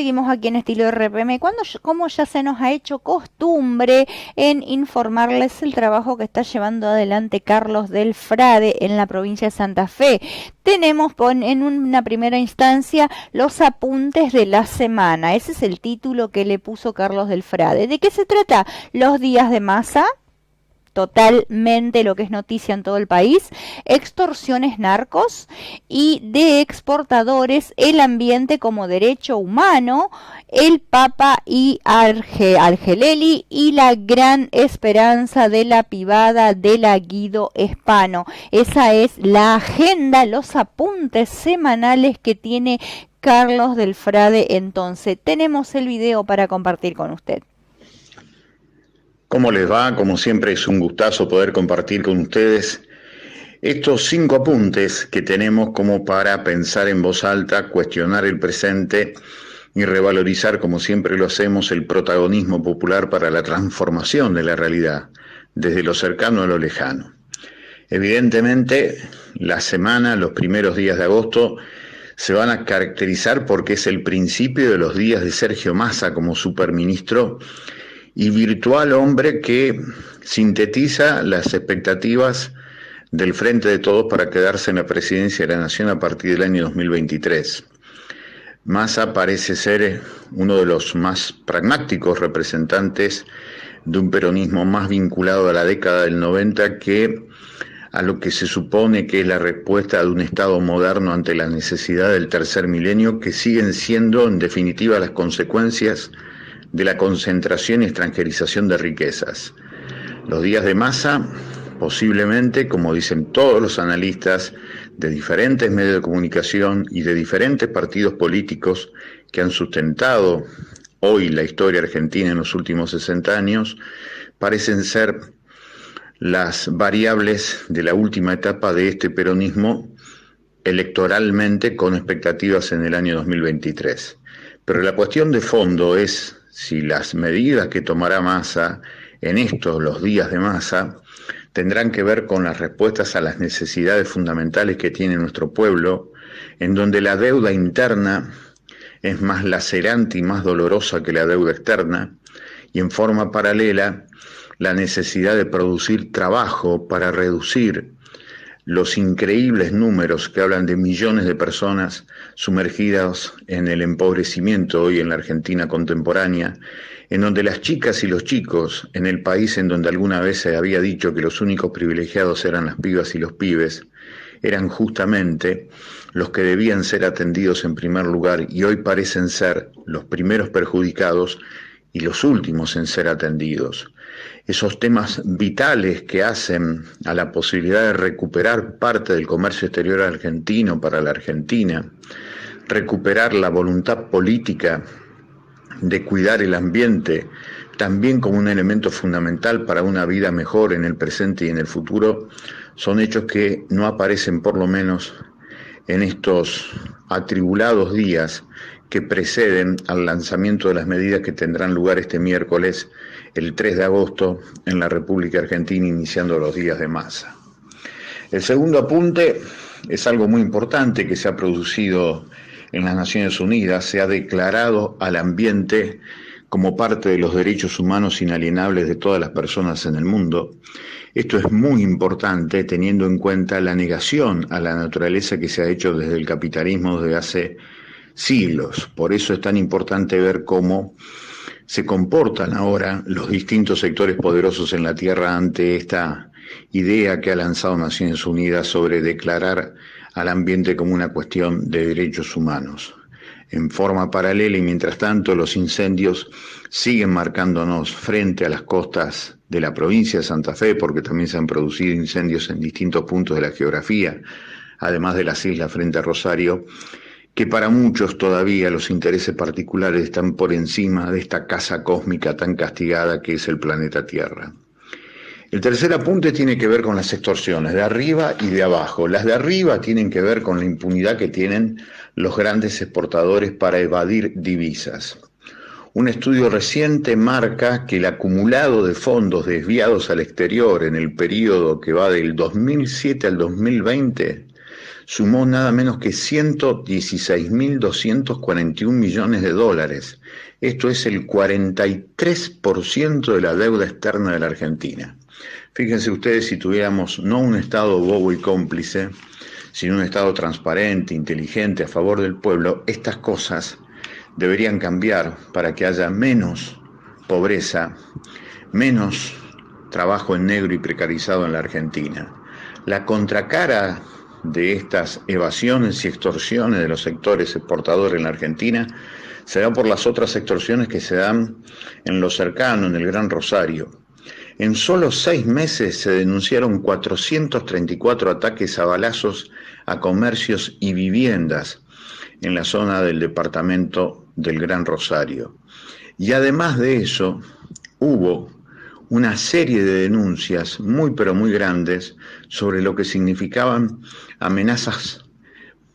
seguimos aquí en Estilo RPM, como ya se nos ha hecho costumbre en informarles el trabajo que está llevando adelante Carlos del Frade en la provincia de Santa Fe. Tenemos en una primera instancia los apuntes de la semana. Ese es el título que le puso Carlos del Frade. ¿De qué se trata? Los días de masa. Totalmente lo que es noticia en todo el país, extorsiones narcos y de exportadores, el ambiente como derecho humano, el Papa y Argeleli y la gran esperanza de la pibada de la Guido Hispano. Esa es la agenda, los apuntes semanales que tiene Carlos del Frade. Entonces, tenemos el video para compartir con usted. ¿Cómo les va? Como siempre es un gustazo poder compartir con ustedes estos 5 apuntes que tenemos como para pensar en voz alta, cuestionar el presente y revalorizar, como siempre lo hacemos, el protagonismo popular para la transformación de la realidad, desde lo cercano a lo lejano. Evidentemente, la semana, los primeros días de agosto, se van a caracterizar porque es el principio de los días de Sergio Massa como superministro y virtual hombre que sintetiza las expectativas del Frente de Todos para quedarse en la presidencia de la Nación a partir del año 2023. Massa parece ser uno de los más pragmáticos representantes de un peronismo más vinculado a la década del 90 que a lo que se supone que es la respuesta de un Estado moderno ante la necesidad del tercer milenio, que siguen siendo en definitiva las consecuencias de la concentración y extranjerización de riquezas. Los días de Massa, posiblemente, como dicen todos los analistas de diferentes medios de comunicación y de diferentes partidos políticos que han sustentado hoy la historia argentina en los últimos 60 años, parecen ser las variables de la última etapa de este peronismo electoralmente con expectativas en el año 2023. Pero la cuestión de fondo es si las medidas que tomará Massa en estos, los días de Massa, tendrán que ver con las respuestas a las necesidades fundamentales que tiene nuestro pueblo, en donde la deuda interna es más lacerante y más dolorosa que la deuda externa, y en forma paralela la necesidad de producir trabajo para reducir los increíbles números que hablan de millones de personas sumergidas en el empobrecimiento hoy en la Argentina contemporánea, en donde las chicas y los chicos, en el país en donde alguna vez se había dicho que los únicos privilegiados eran las pibas y los pibes, eran justamente los que debían ser atendidos en primer lugar y hoy parecen ser los primeros perjudicados y los últimos en ser atendidos. Esos temas vitales que hacen a la posibilidad de recuperar parte del comercio exterior argentino para la Argentina, recuperar la voluntad política de cuidar el ambiente, también como un elemento fundamental para una vida mejor en el presente y en el futuro, son hechos que no aparecen por lo menos en estos atribulados días que preceden al lanzamiento de las medidas que tendrán lugar este miércoles, el 3 de agosto, en la República Argentina, iniciando los días de Massa. El segundo apunte es algo muy importante que se ha producido en las Naciones Unidas. Se ha declarado al ambiente como parte de los derechos humanos inalienables de todas las personas en el mundo. Esto es muy importante teniendo en cuenta la negación a la naturaleza que se ha hecho desde el capitalismo desde hace siglos. Por eso es tan importante ver cómo se comportan ahora los distintos sectores poderosos en la Tierra ante esta idea que ha lanzado Naciones Unidas sobre declarar al ambiente como una cuestión de derechos humanos. En forma paralela y mientras tanto los incendios siguen marcándonos frente a las costas de la provincia de Santa Fe, porque también se han producido incendios en distintos puntos de la geografía, además de las islas frente a Rosario, que para muchos todavía los intereses particulares están por encima de esta casa cósmica tan castigada que es el planeta Tierra. El tercer apunte tiene que ver con las extorsiones, de arriba y de abajo. Las de arriba tienen que ver con la impunidad que tienen los grandes exportadores para evadir divisas. Un estudio reciente marca que el acumulado de fondos desviados al exterior en el periodo que va del 2007 al 2020 sumó nada menos que 116.241 millones de dólares. Esto es el 43% de la deuda externa de la Argentina. Fíjense ustedes, si tuviéramos no un Estado bobo y cómplice, sino un Estado transparente, inteligente, a favor del pueblo, estas cosas deberían cambiar para que haya menos pobreza, menos trabajo en negro y precarizado en la Argentina. La contracara de estas evasiones y extorsiones de los sectores exportadores en la Argentina se da por las otras extorsiones que se dan en lo cercano, en el Gran Rosario. En solo 6 meses se denunciaron 434 ataques a balazos a comercios y viviendas en la zona del departamento del Gran Rosario. Y además de eso, hubo una serie de denuncias muy pero muy grandes sobre lo que significaban amenazas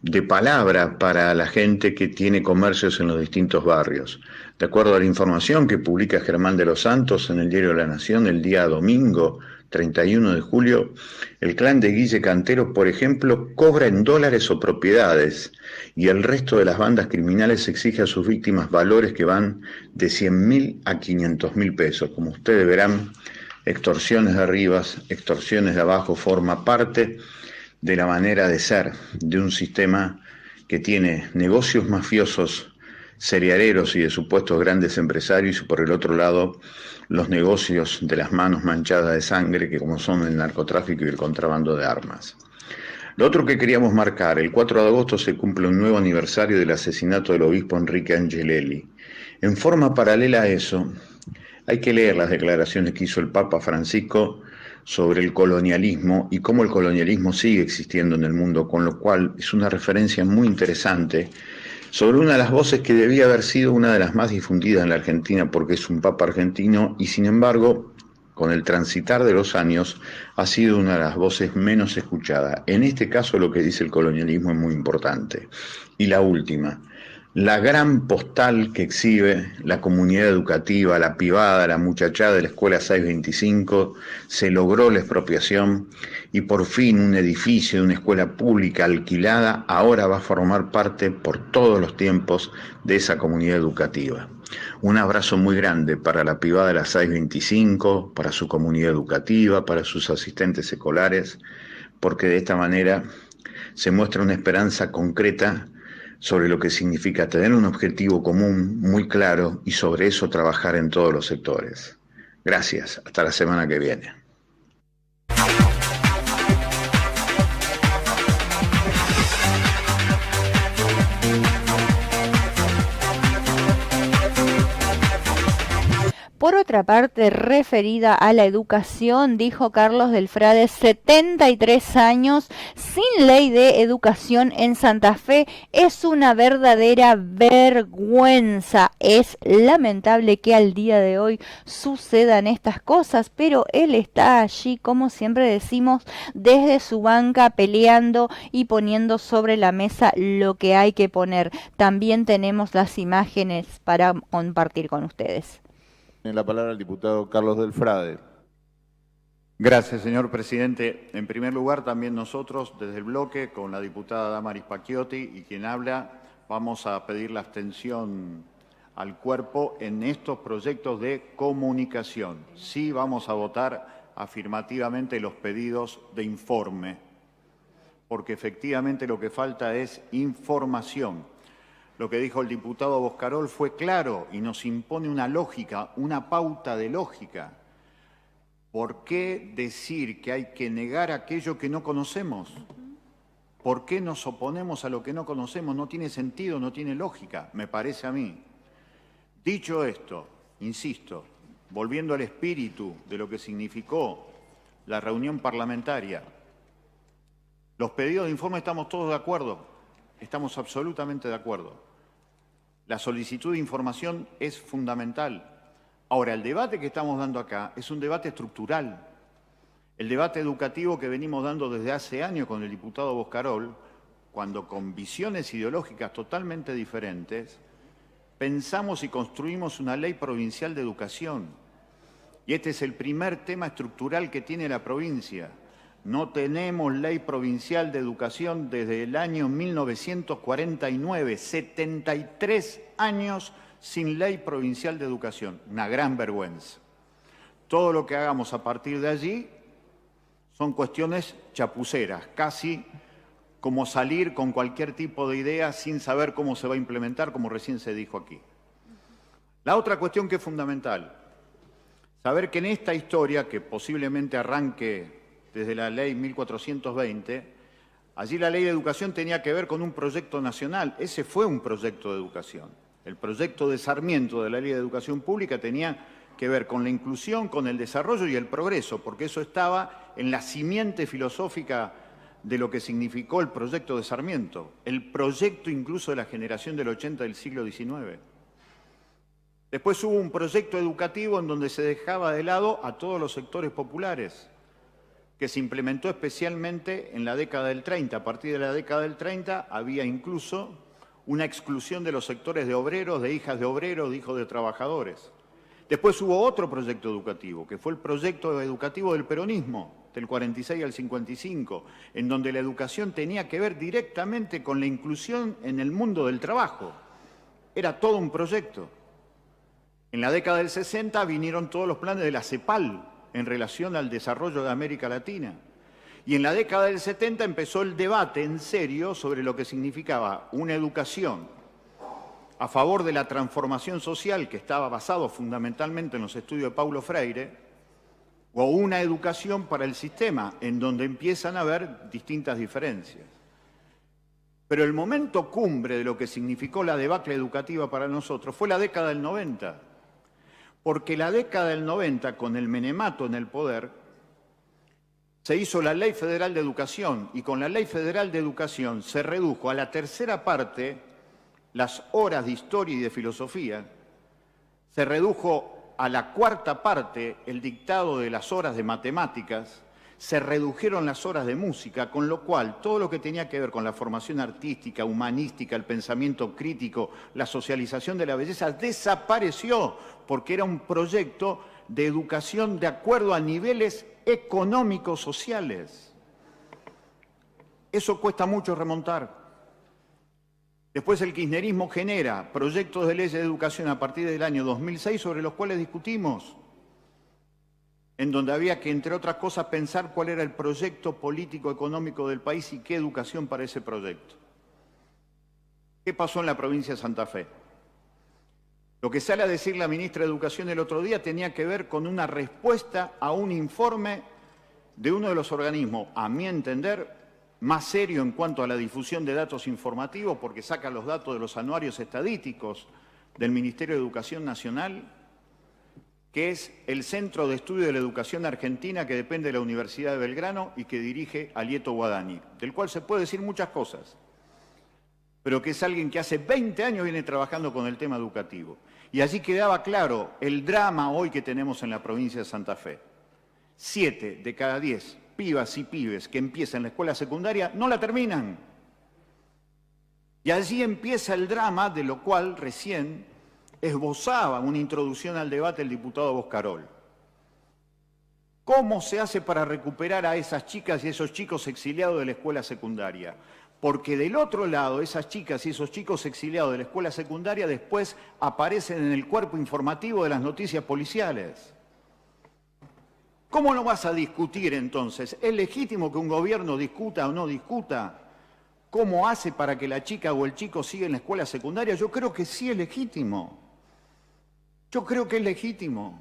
de palabra para la gente que tiene comercios en los distintos barrios. De acuerdo a la información que publica Germán de los Santos en el Diario de la Nación el día domingo 31 de julio, el clan de Guille Cantero, por ejemplo, cobra en dólares o propiedades y el resto de las bandas criminales exige a sus víctimas valores que van de 100.000 a 500.000 pesos. Como ustedes verán, extorsiones de arriba, extorsiones de abajo, forma parte de la manera de ser de un sistema que tiene negocios mafiosos, cerealeros y de supuestos grandes empresarios, y por el otro lado los negocios de las manos manchadas de sangre, que como son el narcotráfico y el contrabando de armas. Lo otro que queríamos marcar, el 4 de agosto se cumple un nuevo aniversario del asesinato del obispo Enrique Angelelli. En forma paralela a eso, hay que leer las declaraciones que hizo el Papa Francisco sobre el colonialismo y cómo el colonialismo sigue existiendo en el mundo, con lo cual es una referencia muy interesante sobre una de las voces que debía haber sido una de las más difundidas en la Argentina porque es un papa argentino y sin embargo, con el transitar de los años, ha sido una de las voces menos escuchadas. En este caso lo que dice el colonialismo es muy importante. Y la última, la gran postal que exhibe la comunidad educativa, la pibada, la muchachada de la Escuela 625, se logró la expropiación y por fin un edificio de una escuela pública alquilada ahora va a formar parte por todos los tiempos de esa comunidad educativa. Un abrazo muy grande para la pibada de la 625, para su comunidad educativa, para sus asistentes escolares, porque de esta manera se muestra una esperanza concreta sobre lo que significa tener un objetivo común muy claro y sobre eso trabajar en todos los sectores. Gracias, hasta la semana que viene. Por otra parte, referida a la educación, dijo Carlos del Frade, 73 años, sin ley de educación en Santa Fe, es una verdadera vergüenza. Es lamentable que al día de hoy sucedan estas cosas, pero él está allí, como siempre decimos, desde su banca peleando y poniendo sobre la mesa lo que hay que poner. También tenemos las imágenes para compartir con ustedes. Tiene la palabra el diputado Carlos del Frade. Gracias, señor presidente. En primer lugar, también nosotros, desde el bloque, con la diputada Damaris Pacchiotti y quien habla, vamos a pedir la abstención al cuerpo en estos proyectos de comunicación. Sí vamos a votar afirmativamente los pedidos de informe, porque efectivamente lo que falta es información. Lo que dijo el diputado Boscarol fue claro y nos impone una lógica, una pauta de lógica. ¿Por qué decir que hay que negar aquello que no conocemos? ¿Por qué nos oponemos a lo que no conocemos? No tiene sentido, no tiene lógica, me parece a mí. Dicho esto, insisto, volviendo al espíritu de lo que significó la reunión parlamentaria, los pedidos de informe estamos todos de acuerdo. Estamos absolutamente de acuerdo. La solicitud de información es fundamental. Ahora, el debate que estamos dando acá es un debate estructural. El debate educativo que venimos dando desde hace años con el diputado Boscarol, cuando con visiones ideológicas totalmente diferentes, pensamos y construimos una ley provincial de educación. Y este es el primer tema estructural que tiene la provincia. No tenemos ley provincial de educación desde el año 1949, 73 años sin ley provincial de educación. Una gran vergüenza. Todo lo que hagamos a partir de allí son cuestiones chapuceras, casi como salir con cualquier tipo de idea sin saber cómo se va a implementar, como recién se dijo aquí. La otra cuestión que es fundamental, saber que en esta historia, que posiblemente arranque desde la ley 1420, allí la ley de educación tenía que ver con un proyecto nacional. Ese fue un proyecto de educación. El proyecto de Sarmiento de la Ley de Educación Pública tenía que ver con la inclusión, con el desarrollo y el progreso, porque eso estaba en la simiente filosófica de lo que significó el proyecto de Sarmiento, el proyecto incluso de la generación del 80 del siglo XIX. Después hubo un proyecto educativo en donde se dejaba de lado a todos los sectores populares, que se implementó especialmente en la década del 30. A partir de la década del 30 había incluso una exclusión de los sectores de obreros, de hijas de obreros, de hijos de trabajadores. Después hubo otro proyecto educativo, que fue el proyecto educativo del peronismo, del 46 al 55, en donde la educación tenía que ver directamente con la inclusión en el mundo del trabajo. Era todo un proyecto. En la década del 60 vinieron todos los planes de la CEPAL en relación al desarrollo de América Latina. Y en la década del 70 empezó el debate en serio sobre lo que significaba una educación a favor de la transformación social, que estaba basado fundamentalmente en los estudios de Paulo Freire, o una educación para el sistema, en donde empiezan a haber distintas diferencias. Pero el momento cumbre de lo que significó la debacle educativa para nosotros fue la década del 90, porque la década del 90, con el menemato en el poder, se hizo la Ley Federal de Educación, y con la Ley Federal de Educación se redujo a la tercera parte las horas de historia y de filosofía, se redujo a la cuarta parte el dictado de las horas de matemáticas, se redujeron las horas de música, con lo cual todo lo que tenía que ver con la formación artística, humanística, el pensamiento crítico, la socialización de la belleza, desapareció, porque era un proyecto de educación de acuerdo a niveles económicos sociales. Eso cuesta mucho remontar. Después el kirchnerismo genera proyectos de leyes de educación a partir del año 2006 sobre los cuales discutimos, en donde había que, entre otras cosas, pensar cuál era el proyecto político-económico del país y qué educación para ese proyecto. ¿Qué pasó en la provincia de Santa Fe? Lo que sale a decir la ministra de Educación el otro día tenía que ver con una respuesta a un informe de uno de los organismos, a mi entender, más serio en cuanto a la difusión de datos informativos, porque saca los datos de los anuarios estadísticos del Ministerio de Educación Nacional, que es el Centro de Estudio de la Educación Argentina, que depende de la Universidad de Belgrano y que dirige Alieto Guadagni, del cual se puede decir muchas cosas, pero que es alguien que hace 20 años viene trabajando con el tema educativo. Y allí quedaba claro el drama hoy que tenemos en la provincia de Santa Fe. 7 de cada 10 pibas y pibes que empiezan la escuela secundaria no la terminan. Y allí empieza el drama, de lo cual recién esbozaba una introducción al debate el diputado Boscarol. ¿Cómo se hace para recuperar a esas chicas y esos chicos exiliados de la escuela secundaria? Porque del otro lado, esas chicas y esos chicos exiliados de la escuela secundaria después aparecen en el cuerpo informativo de las noticias policiales. ¿Cómo no vas a discutir entonces? ¿Es legítimo que un gobierno discuta o no discuta cómo hace para que la chica o el chico siga en la escuela secundaria? Yo creo que sí es legítimo. Yo creo que es legítimo.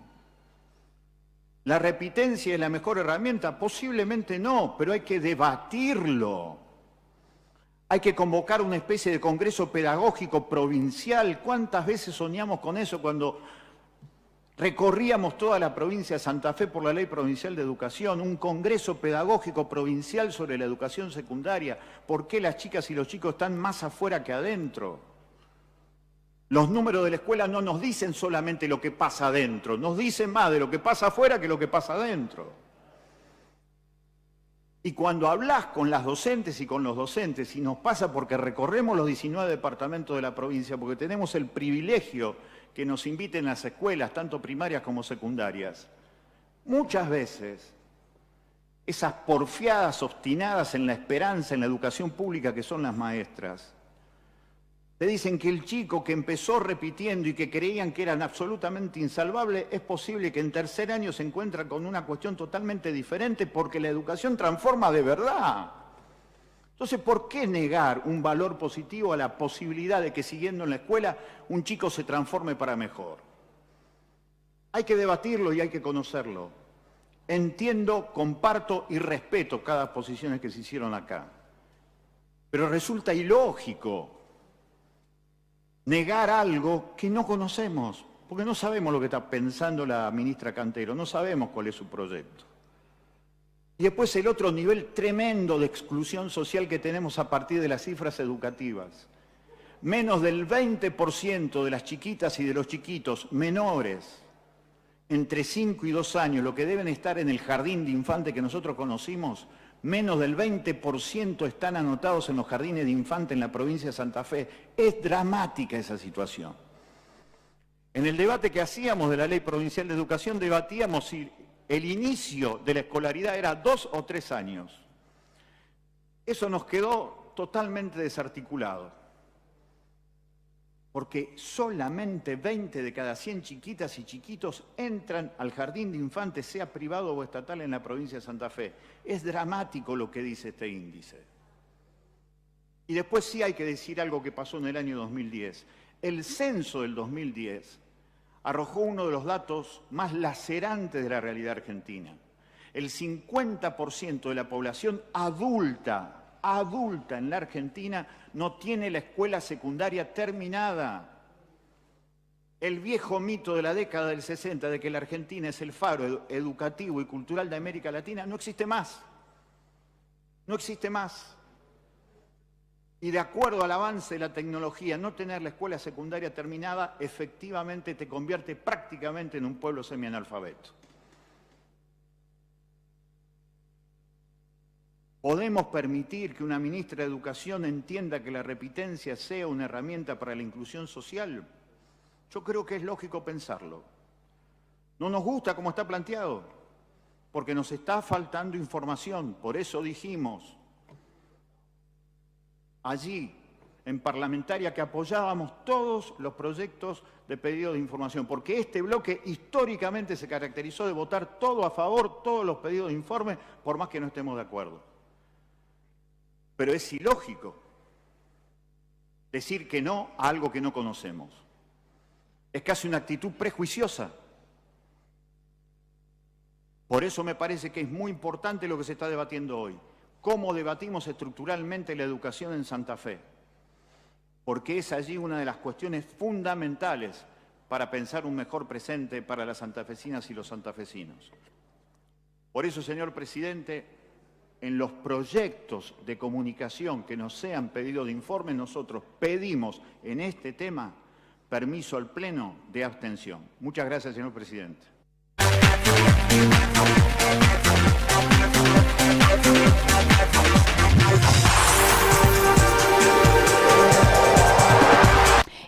¿La repitencia es la mejor herramienta? Posiblemente no, pero hay que debatirlo. Hay que convocar una especie de congreso pedagógico provincial. ¿Cuántas veces soñamos con eso cuando recorríamos toda la provincia de Santa Fe por la Ley Provincial de Educación? Un congreso pedagógico provincial sobre la educación secundaria. ¿Por qué las chicas y los chicos están más afuera que adentro? Los números de la escuela no nos dicen solamente lo que pasa adentro, nos dicen más de lo que pasa afuera que lo que pasa adentro. Y cuando hablas con las docentes y con los docentes, y nos pasa porque recorremos los 19 departamentos de la provincia, porque tenemos el privilegio que nos inviten a las escuelas, tanto primarias como secundarias, muchas veces esas porfiadas obstinadas en la esperanza, en la educación pública que son las maestras, te dicen que el chico que empezó repitiendo y que creían que eran absolutamente insalvables, es posible que en tercer año se encuentre con una cuestión totalmente diferente porque la educación transforma de verdad. Entonces, ¿por qué negar un valor positivo a la posibilidad de que siguiendo en la escuela un chico se transforme para mejor? Hay que debatirlo y hay que conocerlo. Entiendo, comparto y respeto cada posición que se hicieron acá. Pero resulta ilógico negar algo que no conocemos, porque no sabemos lo que está pensando la ministra Cantero, no sabemos cuál es su proyecto. Y después el otro nivel tremendo de exclusión social que tenemos a partir de las cifras educativas. Menos del 20% de las chiquitas y de los chiquitos menores, entre 5 y 2 años, lo que deben estar en el jardín de infante que nosotros conocimos, menos del 20% están anotados en los jardines de infante en la provincia de Santa Fe. Es dramática esa situación. En el debate que hacíamos de la Ley Provincial de Educación, debatíamos si el inicio de la escolaridad era 2 o 3 años. Eso nos quedó totalmente desarticulado, porque solamente 20 de cada 100 chiquitas y chiquitos entran al jardín de infantes, sea privado o estatal, en la provincia de Santa Fe. Es dramático lo que dice este índice. Y después sí hay que decir algo que pasó en el año 2010. El censo del 2010 arrojó uno de los datos más lacerantes de la realidad argentina. El 50% de la población adulta en la Argentina no tiene la escuela secundaria terminada. El viejo mito de la década del 60 de que la Argentina es el faro educativo y cultural de América Latina no existe más. No existe más. Y de acuerdo al avance de la tecnología, no tener la escuela secundaria terminada efectivamente te convierte prácticamente en un pueblo semianalfabeto. ¿Podemos permitir que una ministra de Educación entienda que la repitencia sea una herramienta para la inclusión social? Yo creo que es lógico pensarlo. No nos gusta cómo está planteado, porque nos está faltando información. Por eso dijimos allí, en Parlamentaria, que apoyábamos todos los proyectos de pedido de información, porque este bloque históricamente se caracterizó de votar todo a favor, todos los pedidos de informe, por más que no estemos de acuerdo. Pero es ilógico decir que no a algo que no conocemos. Es casi una actitud prejuiciosa. Por eso me parece que es muy importante lo que se está debatiendo hoy. ¿Cómo debatimos estructuralmente la educación en Santa Fe? Porque es allí una de las cuestiones fundamentales para pensar un mejor presente para las santafesinas y los santafesinos. Por eso, señor presidente, en los proyectos de comunicación que nos sean pedido de informe, nosotros pedimos en este tema permiso al Pleno de abstención. Muchas gracias, señor presidente.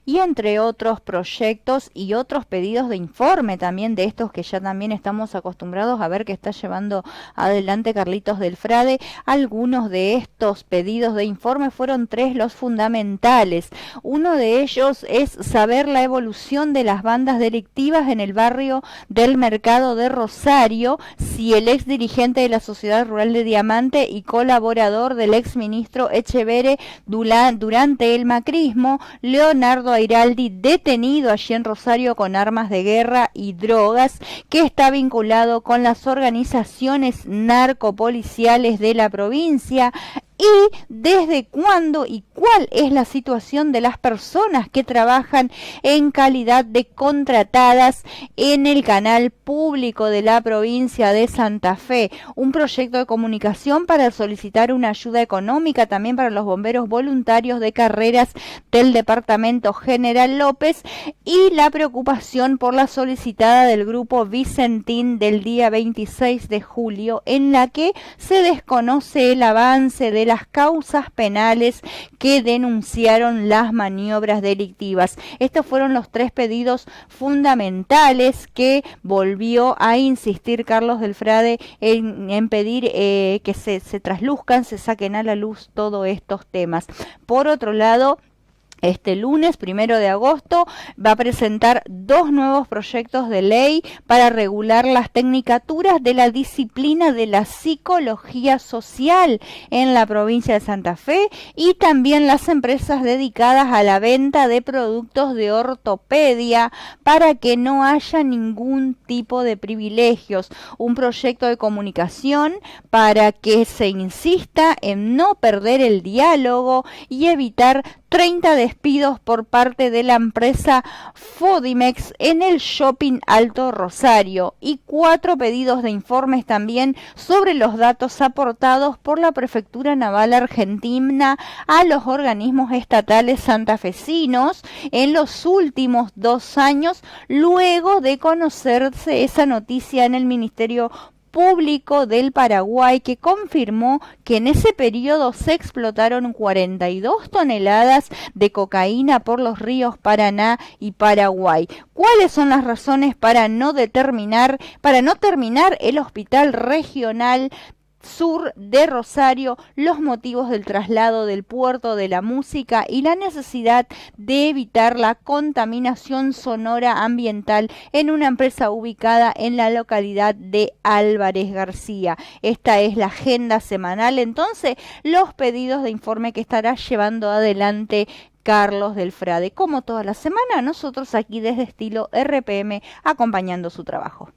Y entre otros proyectos y otros pedidos de informe también de estos que ya también estamos acostumbrados a ver que está llevando adelante Carlitos del Frade, algunos de estos pedidos de informe fueron 3 los fundamentales. Uno de ellos es saber la evolución de las bandas delictivas en el barrio del Mercado de Rosario, si el ex dirigente de la Sociedad Rural de Diamante y colaborador del ex ministro Echeverre durante el macrismo, Leonardo Airaldi, detenido allí en Rosario con armas de guerra y drogas, que está vinculado con las organizaciones narcopoliciales de la provincia, y desde cuándo y cuál es la situación de las personas que trabajan en calidad de contratadas en el canal público de la provincia de Santa Fe. Un proyecto de comunicación para solicitar una ayuda económica también para los bomberos voluntarios de carreras del departamento General López, y la preocupación por la solicitada del grupo Vicentín del día 26 de julio, en la que se desconoce el avance de las causas penales que que denunciaron las maniobras delictivas. Estos fueron los 3 pedidos fundamentales que volvió a insistir Carlos del Frade en pedir que se trasluzcan, se saquen a la luz todos estos temas. Por otro lado, este lunes 1 de agosto va a presentar 2 nuevos proyectos de ley para regular las tecnicaturas de la disciplina de la psicología social en la provincia de Santa Fe y también las empresas dedicadas a la venta de productos de ortopedia para que no haya ningún tipo de privilegios. Un proyecto de comunicación para que se insista en no perder el diálogo y evitar 30 despidos por parte de la empresa Fodimex en el Shopping Alto Rosario y 4 pedidos de informes también sobre los datos aportados por la Prefectura Naval Argentina a los organismos estatales santafesinos en los últimos 2 años, luego de conocerse esa noticia en el Ministerio Público del Paraguay, que confirmó que en ese periodo se explotaron 42 toneladas de cocaína por los ríos Paraná y Paraguay. ¿Cuáles son las razones para no terminar el hospital regional sur de Rosario, los motivos del traslado del puerto de la música y la necesidad de evitar la contaminación sonora ambiental en una empresa ubicada en la localidad de Álvarez García? Esta es la agenda semanal, entonces, los pedidos de informe que estará llevando adelante Carlos del Frade. Como toda la semana, nosotros aquí desde Estilo RPM acompañando su trabajo.